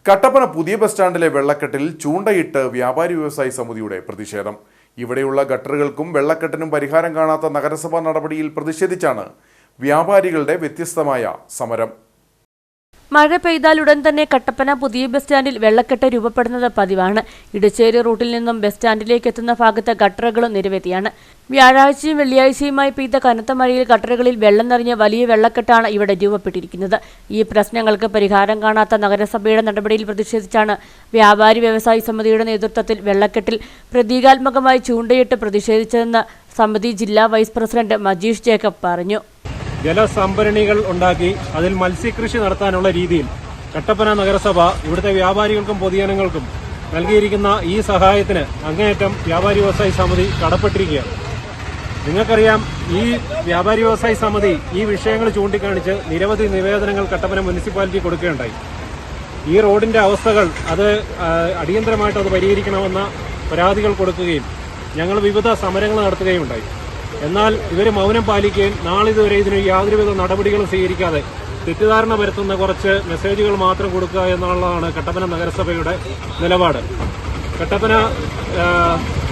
കട്ടപ്പന പുതിയ ബസ് സ്റ്റാൻഡിലെ വെള്ളക്കെട്ടിൽ ചൂണ്ടയിട്ട് വ്യാപാരി വ്യവസായി സമിതിയുടെ പ്രതിഷേധം. ഇവിടെയുള്ള ഗട്ടറുകൾക്കും വെള്ളക്കെട്ടിനും പരിഹാരം കാണാത്ത നഗരസഭാ നടപടിയിൽ പ്രതിഷേധിച്ചാണ് വ്യാപാരികളുടെ വ്യത്യസ്തമായ സമരം. മഴ പെയ്താലുടൻ തന്നെ കട്ടപ്പന പുതിയ ബസ് സ്റ്റാൻഡിൽ വെള്ളക്കെട്ട് രൂപപ്പെടുന്നത് പതിവാണ്. ഇടച്ചേരി റൂട്ടിൽ നിന്നും ബസ് സ്റ്റാൻഡിലേക്ക് എത്തുന്ന ഭാഗത്ത് ഗട്ടറുകളും നിരവധിയാണ്. വ്യാഴാഴ്ചയും വെള്ളിയാഴ്ചയുമായി പെയ്ത കനത്ത മഴയിൽ ഗട്ടറുകളിൽ വെള്ളം നിറഞ്ഞ വലിയ വെള്ളക്കെട്ടാണ് ഇവിടെ രൂപപ്പെട്ടിരിക്കുന്നത്. ഈ പ്രശ്നങ്ങൾക്ക് പരിഹാരം കാണാത്ത നഗരസഭയുടെ നടപടിയിൽ പ്രതിഷേധിച്ചാണ് വ്യാപാരി വ്യവസായി സമിതിയുടെ നേതൃത്വത്തിൽ വെള്ളക്കെട്ടിൽ പ്രതീകാത്മകമായി ചൂണ്ടയിട്ട് പ്രതിഷേധിച്ചതെന്ന് സമിതി ജില്ലാ വൈസ് പ്രസിഡന്റ് മജീഷ് ജേക്കബ് പറഞ്ഞു. ജലസംഭരണികൾ ഉണ്ടാക്കി അതിൽ മത്സ്യകൃഷി നടത്താനുള്ള രീതിയിൽ കട്ടപ്പന നഗരസഭ ഇവിടുത്തെ വ്യാപാരികൾക്കും പൊതുജനങ്ങൾക്കും നൽകിയിരിക്കുന്ന ഈ സഹായത്തിന് അങ്ങേയറ്റം വ്യാപാരി വ്യവസായി സമിതി കടപ്പെട്ടിരിക്കുകയാണ്. നിങ്ങൾക്കറിയാം, ഈ വ്യാപാരി വ്യവസായി സമിതി ഈ വിഷയങ്ങൾ ചൂണ്ടിക്കാണിച്ച് നിരവധി നിവേദനങ്ങൾ കട്ടപ്പന മുനിസിപ്പാലിറ്റി കൊടുക്കുകയുണ്ടായി. ഈ റോഡിന്റെ അവസ്ഥകൾ അത് അടിയന്തരമായിട്ട് അത് പരിഹരിക്കണമെന്ന പരാതികൾ കൊടുക്കുകയും ഞങ്ങൾ വിവിധ സമരങ്ങൾ നടത്തുകയുണ്ടായി. എന്നാൽ ഇവർ മൗനം പാലിക്കുകയും നാളിതുവരെ ഇതിന് യാതൊരുവിധ നടപടികളും സ്വീകരിക്കാതെ തെറ്റിദ്ധാരണ വരുത്തുന്ന കുറച്ച് മെസ്സേജുകൾ മാത്രം കൊടുക്കുക എന്നുള്ളതാണ് കട്ടപ്പന നഗരസഭയുടെ നിലപാട്. കട്ടപ്പന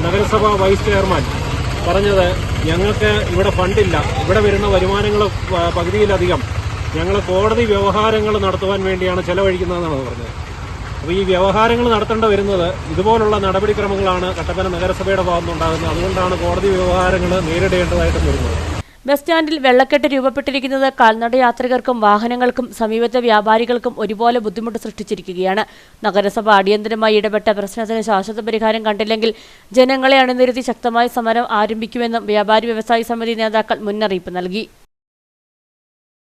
നഗരസഭ വൈസ് ചെയർമാൻ പറഞ്ഞത്, ഞങ്ങൾക്ക് ഇവിടെ ഫണ്ടില്ല, ഇവിടെ വരുന്ന വരുമാനങ്ങൾ പകുതിയിലധികം ഞങ്ങൾ കോടതി വ്യവഹാരങ്ങൾ നടത്തുവാൻ വേണ്ടിയാണ് ചെലവഴിക്കുന്നതെന്നാണ് പറഞ്ഞത്. അപ്പോൾ ഈ വ്യവഹാരങ്ങൾ നടത്തേണ്ട വരുന്നത് ഇതുപോലുള്ള നടപടിക്രമങ്ങളാണ് കട്ടപ്പന നഗരസഭയുടെ ഭാഗത്തുനിന്നുണ്ടാകുന്നത്. അതുകൊണ്ടാണ് കോടതി വ്യവഹാരങ്ങൾ നേരിടേണ്ടതായിട്ട് വരുന്നത്. ബസ് സ്റ്റാൻഡിൽ വെള്ളക്കെട്ട് രൂപപ്പെട്ടിരിക്കുന്നത് കാൽനട യാത്രികർക്കും വാഹനങ്ങൾക്കും സമീപത്തെ വ്യാപാരികൾക്കും ഒരുപോലെ ബുദ്ധിമുട്ട് സൃഷ്ടിച്ചിരിക്കുകയാണ്. നഗരസഭ അടിയന്തരമായി ഇടപെട്ട പ്രശ്നത്തിന് ശാശ്വത പരിഹാരം കണ്ടില്ലെങ്കിൽ ജനങ്ങളെ അണിനിരത്തി ശക്തമായ സമരം ആരംഭിക്കുമെന്നും വ്യാപാരി വ്യവസായി സമിതി നേതാക്കൾ മുന്നറിയിപ്പ് നൽകി.